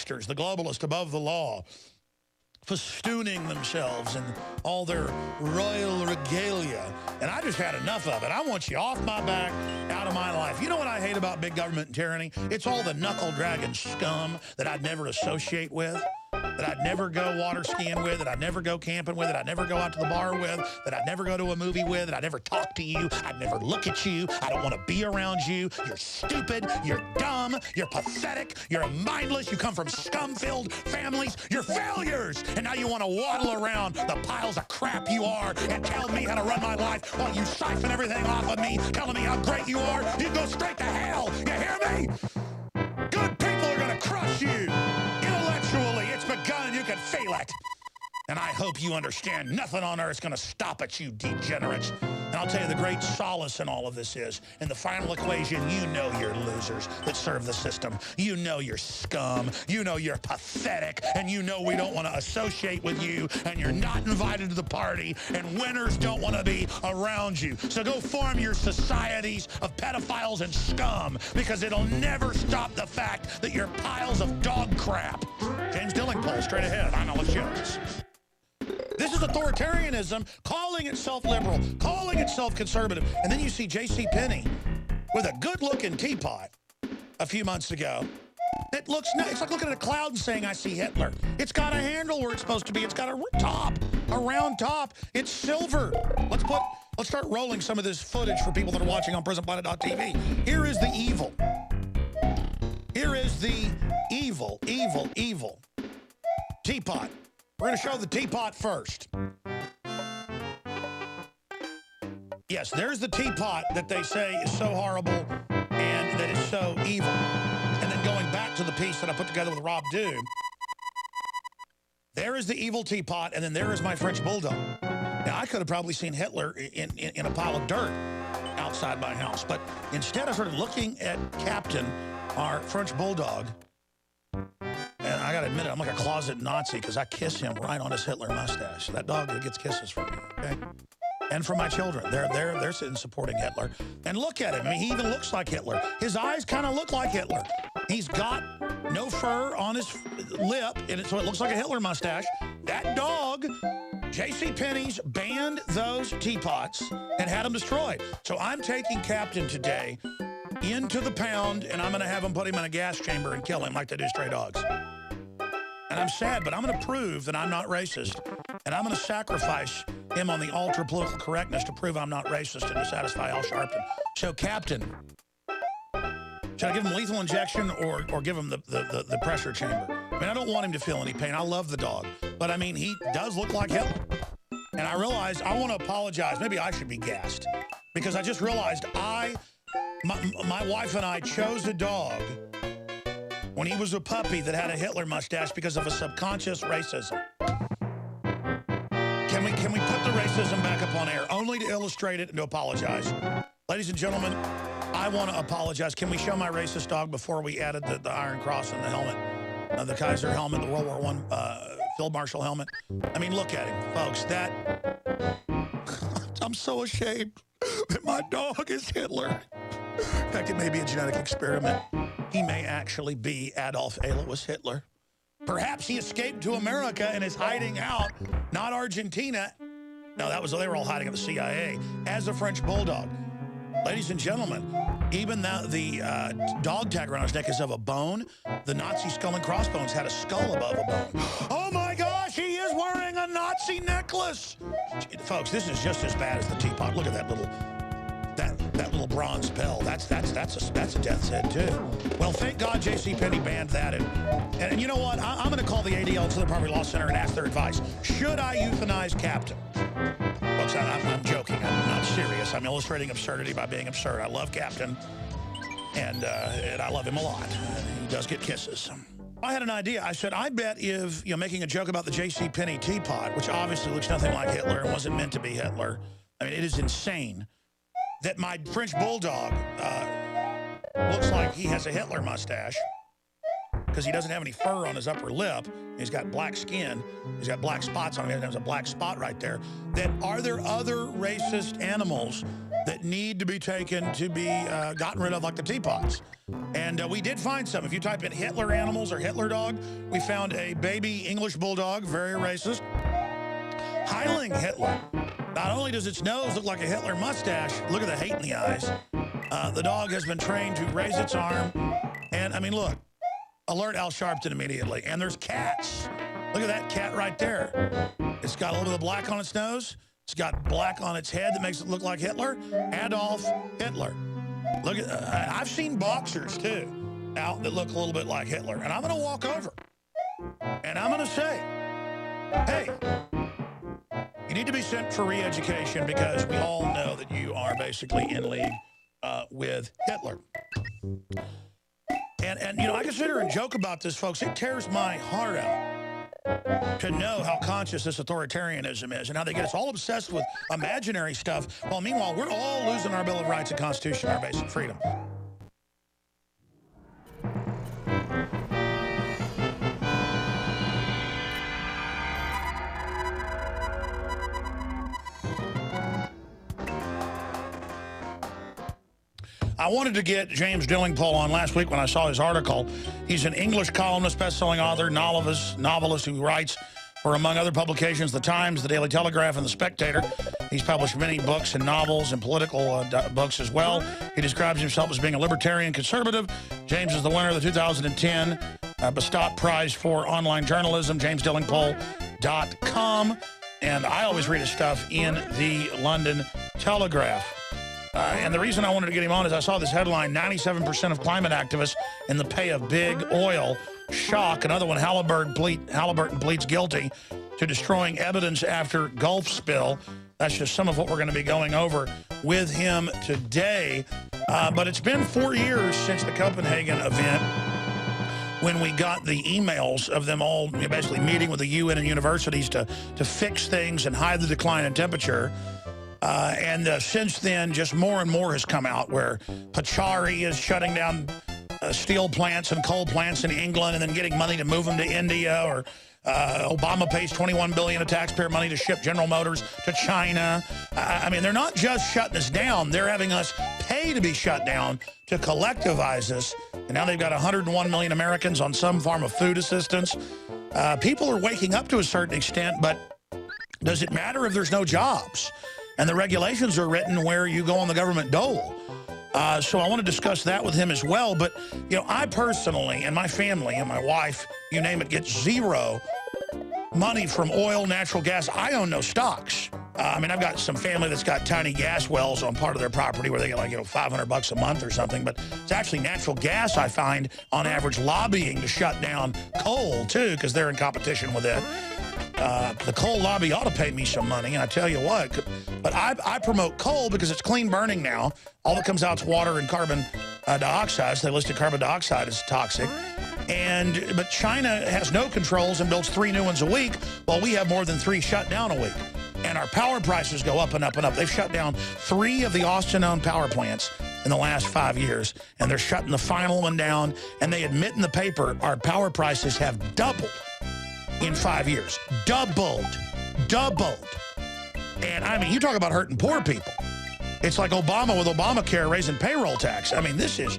tricksters, the globalists above the law, festooning themselves in all their royal regalia. And I just had enough of it. I want you off my back, out of my life. You know what I hate about big government and tyranny? It's all the knuckle-dragging scum that I'd never associate with, that I'd never go water skiing with, that I'd never go camping with, that I'd never go out to the bar with, that I'd never go to a movie with, that I'd never talk to you, I'd never look at you, I don't want to be around you, you're stupid, you're dumb, you're pathetic, you're mindless, you come from scum-filled families, you're failures, and now you want to waddle around the piles of crap you are and tell me how to run my life while you siphon everything off of me, telling me how great you are. You go straight to hell, you hear me? Good people are going to crush you. Intellectually, it's begun, you can feel it. And I hope you understand nothing on earth's going to stop it, you degenerates. And I'll tell you the great solace in all of this is, in the final equation, you know you're losers that serve the system. You know you're scum. You know you're pathetic. And you know we don't want to associate with you. And you're not invited to the party. And winners don't want to be around you. So go form your societies of pedophiles and scum, because it'll never stop the fact that you're piles of dog crap. James Dillingpole, straight ahead. I'm Alex Jones. This is authoritarianism, calling itself liberal, calling itself conservative. And then you see J.C. Penney with a good-looking teapot a few months ago. It looks nice. It's like looking at a cloud and saying, I see Hitler. It's got a handle where it's supposed to be. It's got a top, a round top. It's silver. Let's start rolling some of this footage for people that are watching on PrisonPlanet.tv. Here is the evil. Here is the evil teapot. We're going to show the teapot first. Yes, there's the teapot that they say is so horrible and that is so evil. And then going back to the piece that I put together with Rob Dew, there is the evil teapot, and then there is my French bulldog. Now, I could have probably seen Hitler in a pile of dirt outside my house, but instead I started looking at Captain, our French bulldog. And I got to admit it, I'm like a closet Nazi because I kiss him right on his Hitler mustache. That dog gets kisses from me, okay? And from my children. They're sitting supporting Hitler. And look at him. I mean, he even looks like Hitler. His eyes kind of look like Hitler. He's got no fur on his lip, and so it looks like a Hitler mustache. That dog, J.C. Penney's banned those teapots and had them destroyed. So I'm taking Captain today into the pound, and I'm going to have them put him in a gas chamber and kill him like they do stray dogs. And I'm sad, but I'm going to prove that I'm not racist. And I'm going to sacrifice him on the altar of political correctness to prove I'm not racist and to satisfy Al Sharpton. So, Captain, should I give him lethal injection or give him the pressure chamber? I mean, I don't want him to feel any pain. I love the dog. But, I mean, he does look like Hitler. And I realized I want to apologize. Maybe I should be gassed. Because I just realized my wife and I chose a dog when he was a puppy that had a Hitler mustache because of a subconscious racism. Can we put the racism back up on air, only to illustrate it and to apologize? Ladies and gentlemen, I want to apologize. Can we show my racist dog before we added the Iron Cross and the helmet, the Kaiser helmet, the World War I Field Marshal helmet? I mean, look at him, folks. I'm so ashamed that my dog is Hitler. In fact, it may be a genetic experiment. He may actually be Adolf Alois Hitler. Perhaps he escaped to America and is hiding out, not Argentina. No, they were all hiding at the CIA, as a French bulldog. Ladies and gentlemen, even the dog tag around his neck is of a bone. The Nazi skull and crossbones had a skull above a bone. Oh my gosh, he is wearing a Nazi necklace. Folks, this is just as bad as the teapot. Look at that little bronze bell. That's a death's head too. Well, thank God J.C. Penney banned that. And you know what? I'm going to call the ADL Southern Poverty Law Center and ask their advice. Should I euthanize Captain? Folks, I'm joking. I'm not serious. I'm illustrating absurdity by being absurd. I love Captain, and I love him a lot. He does get kisses. I had an idea. I said, I bet if, making a joke about the J.C. Penney teapot, which obviously looks nothing like Hitler and wasn't meant to be Hitler. I mean, it is insane that my French bulldog looks like he has a Hitler mustache because he doesn't have any fur on his upper lip. He's got black skin. He's got black spots on him. There's a black spot right there. Are there other racist animals that need to be taken to be gotten rid of, like the teapots. And we did find some. If you type in Hitler animals or Hitler dog, we found a baby English bulldog, very racist, Heiling Hitler. Not only does its nose look like a Hitler mustache, look at the hate in the eyes. The dog has been trained to raise its arm. And, I mean, look, alert Al Sharpton immediately. And there's cats. Look at that cat right there. It's got a little bit of black on its nose. It's got black on its head that makes it look like Hitler. Adolf Hitler. Look at, I've seen boxers, too, out that look a little bit like Hitler. And I'm going to walk over. And I'm going to say, hey, you need to be sent for re-education because we all know that you are basically in league with Hitler. And you know, I can sit here and joke about this, folks. It tears my heart out to know how conscious this authoritarianism is and how they get us all obsessed with imaginary stuff. While meanwhile, we're all losing our Bill of Rights and Constitution, our basic freedom. I wanted to get James Dillingpole on last week when I saw his article. He's an English columnist, best-selling author, novelist who writes for, among other publications, The Times, The Daily Telegraph, and The Spectator. He's published many books and novels and political books as well. He describes himself as being a libertarian conservative. James is the winner of the 2010 Bestott Prize for Online Journalism, jamesdillingpole.com. And I always read his stuff in the London Telegraph. And the reason I wanted to get him on is I saw this headline, 97% of climate activists in the pay of big oil. Shock. Another one, Halliburton pleads guilty to destroying evidence after Gulf spill. That's just some of what we're going to be going over with him today. But it's been 4 years since the Copenhagen event when we got the emails of them all basically meeting with the UN and universities to fix things and hide the decline in temperature. And since then, just more and more has come out where Pachari is shutting down steel plants and coal plants in England and then getting money to move them to India, or Obama pays $21 billion of taxpayer money to ship General Motors to China. I mean, they're not just shutting us down. They're having us pay to be shut down to collectivize us. And now they've got 101 million Americans on some form of food assistance. People are waking up to a certain extent, but does it matter if there's no jobs? And the regulations are written where you go on the government dole. So I want to discuss that with him as well. But, you know, I personally and my family and my wife, you name it, get zero money from oil, natural gas. I own no stocks. I mean, I've got some family that's got tiny gas wells on part of their property where they get like, $500 a month or something. But it's actually natural gas, I find, on average, lobbying to shut down coal, too, because they're in competition with it. The coal lobby ought to pay me some money, and I tell you what. But I promote coal because it's clean burning now. All that comes out is water and carbon dioxide. So they listed carbon dioxide as toxic. But China has no controls and builds 3 new ones a week, while we have more than 3 shut down a week. And our power prices go up and up and up. They've shut down 3 of the Austin-owned power plants in the last 5 years, and they're shutting the final one down. And they admit in the paper our power prices have doubled in 5 years. Doubled. And I mean, you talk about hurting poor people. It's like Obama with Obamacare raising payroll tax. I mean, this is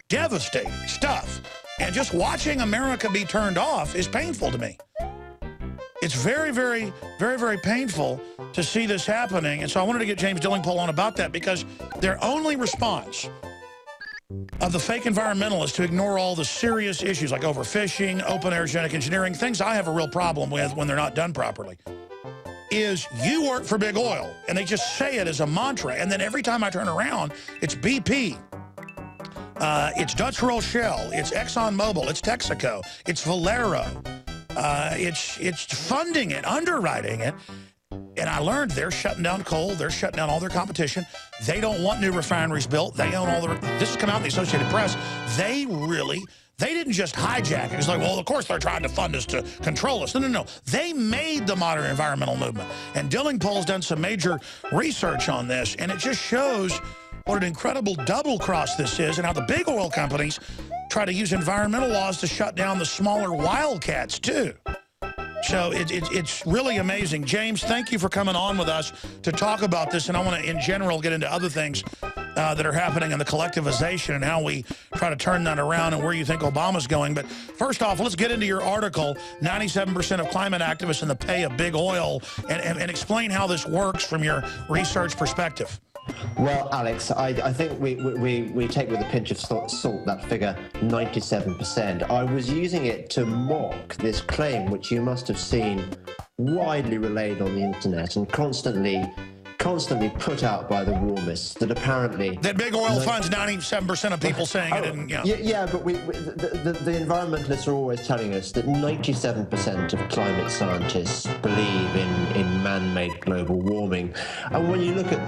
devastating stuff. And just watching America be turned off is painful to me. It's very, very, very, very painful to see this happening. And so I wanted to get James Dillingpole on about that, because their only response of the fake environmentalists to ignore all the serious issues like overfishing, open-air genetic engineering, things I have a real problem with when they're not done properly, is you work for big oil. And they just say it as a mantra. And then every time I turn around, it's BP. It's Dutch Roll Shell. It's ExxonMobil. It's Texaco. It's Valero. It's funding it, underwriting it. And I learned they're shutting down coal. They're shutting down all their competition. They don't want new refineries built. They own all the... This has come out in the Associated Press. They didn't just hijack it. It's like, well, of course they're trying to fund us to control us. No. They made the modern environmental movement. And Dillingpole's done some major research on this, and it just shows what an incredible double cross this is, and how the big oil companies try to use environmental laws to shut down the smaller wildcats, too. So it's really amazing. James, thank you for coming on with us to talk about this. And I want to, in general, get into other things that are happening in the collectivization and how we try to turn that around and where you think Obama's going. But first off, let's get into your article, 97% of climate activists in the pay of big oil, and explain how this works from your research perspective. Well, Alex, I think we take with a pinch of salt that figure, 97%. I was using it to mock this claim, which you must have seen widely relayed on the internet and constantly put out by the warmists, that apparently... That big oil funds 97% of people saying it. And, yeah, but the environmentalists are always telling us that 97% of climate scientists believe in man-made global warming. And when you look at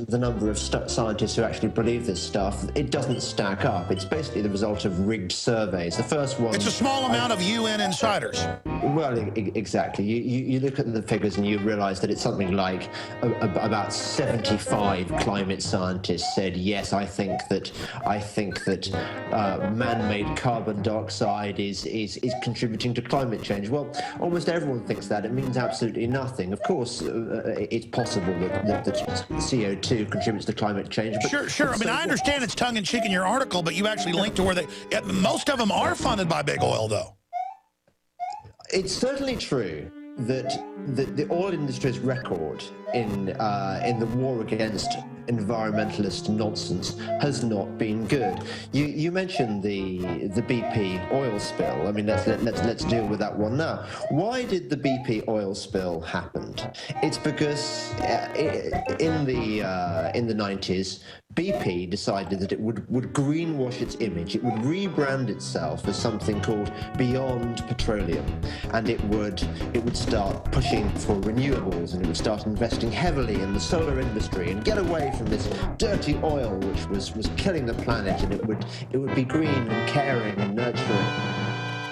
the number of scientists who actually believe this stuff, it doesn't stack up. It's basically the result of rigged surveys. The first one... It's a small amount of UN insiders. Well, exactly. You look at the figures and you realize that it's something like about 75 climate scientists said, yes, I think that man-made carbon dioxide is contributing to climate change. Well, almost everyone thinks that. It means absolutely nothing. Of course, it's possible that CO2 contributes to climate change. But sure. I mean, I understand it's tongue-in-cheek in your article, but you actually link to where most of them are funded by big oil, though. It's certainly true that the oil industry's record in the war against environmentalist nonsense has not been good. You mentioned the BP oil spill. I mean, let's deal with that one now. Why did the BP oil spill happen? It's because in the 90s, BP decided that it would greenwash its image. It would rebrand itself as something called Beyond Petroleum, and it would start pushing for renewables, and it would start investing heavily in the solar industry and get away from this dirty oil which was killing the planet, and it would be green and caring and nurturing.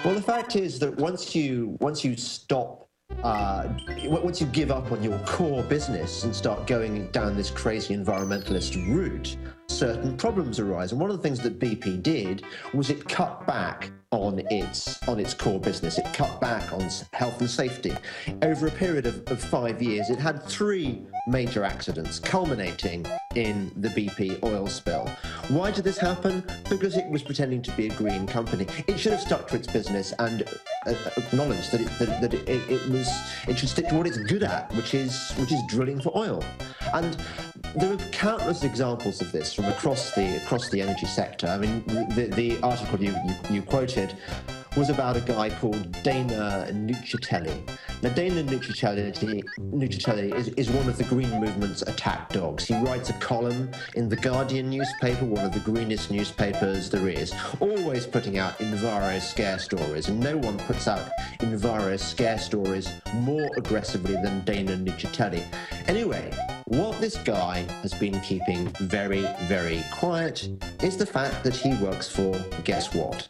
Well, the fact is that once you stop, once you give up on your core business and start going down this crazy environmentalist route, certain problems arise. And one of the things that BP did was it cut back on its core business. It cut back on health and safety. Over a period of 5 years, it had 3 major accidents, culminating in the BP oil spill. Why did this happen? Because it was pretending to be a green company. It should have stuck to its business and acknowledged that it should stick to what it's good at, which is drilling for oil. And there are countless examples of this from across the energy sector. I mean, the article you quoted was about a guy called Dana Nuccitelli. Now, Dana Nuccitelli is one of the Green Movement's attack dogs. He writes a column in the Guardian newspaper, one of the greenest newspapers there is, always putting out Enviro scare stories, and no one puts out Enviro scare stories more aggressively than Dana Nuccitelli. Anyway, what this guy has been keeping very, very quiet is the fact that he works for, guess what?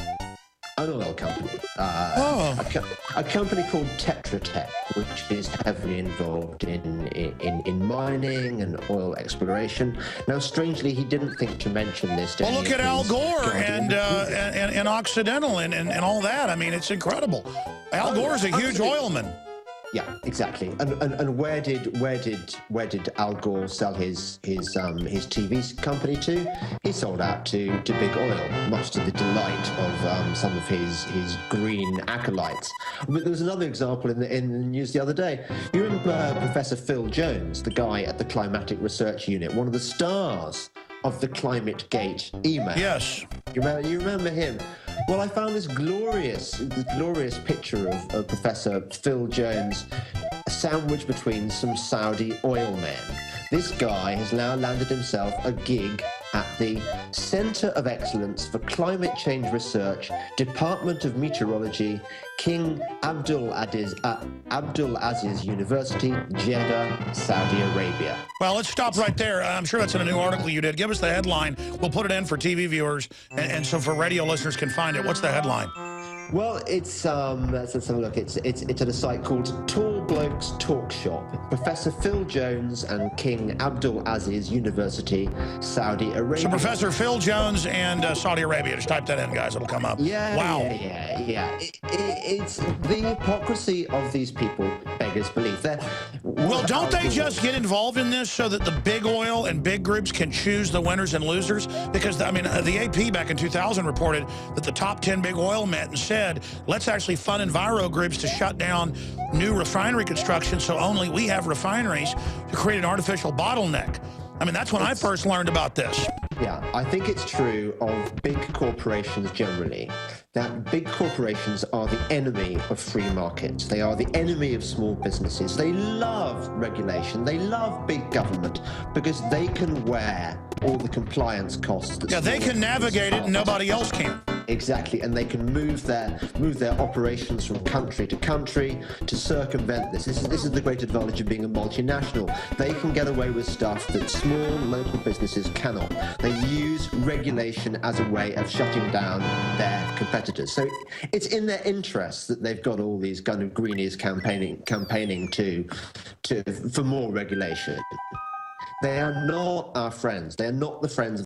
An oil company, a company called Tetra Tech, which is heavily involved in mining and oil exploration. Now, strangely, he didn't think to mention this. Well, look at Al Gore and Occidental and all that. I mean, it's incredible. Al Gore is a huge oilman. Yeah, exactly. And where did Al Gore sell his TV company to? He sold out to big oil, much to the delight of some of his green acolytes. But there was another example in the news the other day. You remember Professor Phil Jones, the guy at the Climatic Research Unit, one of the stars of the Climate Gate email? Yes. You remember him? Well, I found this glorious picture of Professor Phil Jones sandwiched between some Saudi oil men. This guy has now landed himself a gig at the Center of Excellence for Climate Change Research, Department of Meteorology, King Abdul Aziz University, Jeddah, Saudi Arabia. Well, let's stop right there. I'm sure that's in a new article you did. Give us the headline. We'll put it in for TV viewers, and so for radio listeners can find it. What's the headline? Well, it's let's have a look. It's at a site called Tall Blokes Talk Shop. Professor Phil Jones and King Abdul Aziz University, Saudi Arabia. So Professor Phil Jones and Saudi Arabia. Just type that in, guys. It'll come up. Yeah, wow. Yeah. It's the hypocrisy of these people beggars belief. Well, don't they just get involved in this so that the big oil and big groups can choose the winners and losers? Because, I mean, the AP back in 2000 reported that the top 10 big oil met and said, let's actually fund enviro groups to shut down new refinery construction so only we have refineries to create an artificial bottleneck. I mean, that's when I first learned about this. Yeah, I think it's true of big corporations generally, that big corporations are the enemy of free markets. They are the enemy of small businesses. They love regulation. They love big government because they can wear all the compliance costs. Yeah, they can navigate it and nobody else can. Exactly, and they can move their operations from country to country to circumvent this. This is the great advantage of being a multinational. They can get away with stuff that small local businesses cannot. They use regulation as a way of shutting down their competitors. So it's in their interests that they've got all these kind of greenies campaigning for more regulation. They are not our friends. They are not the friends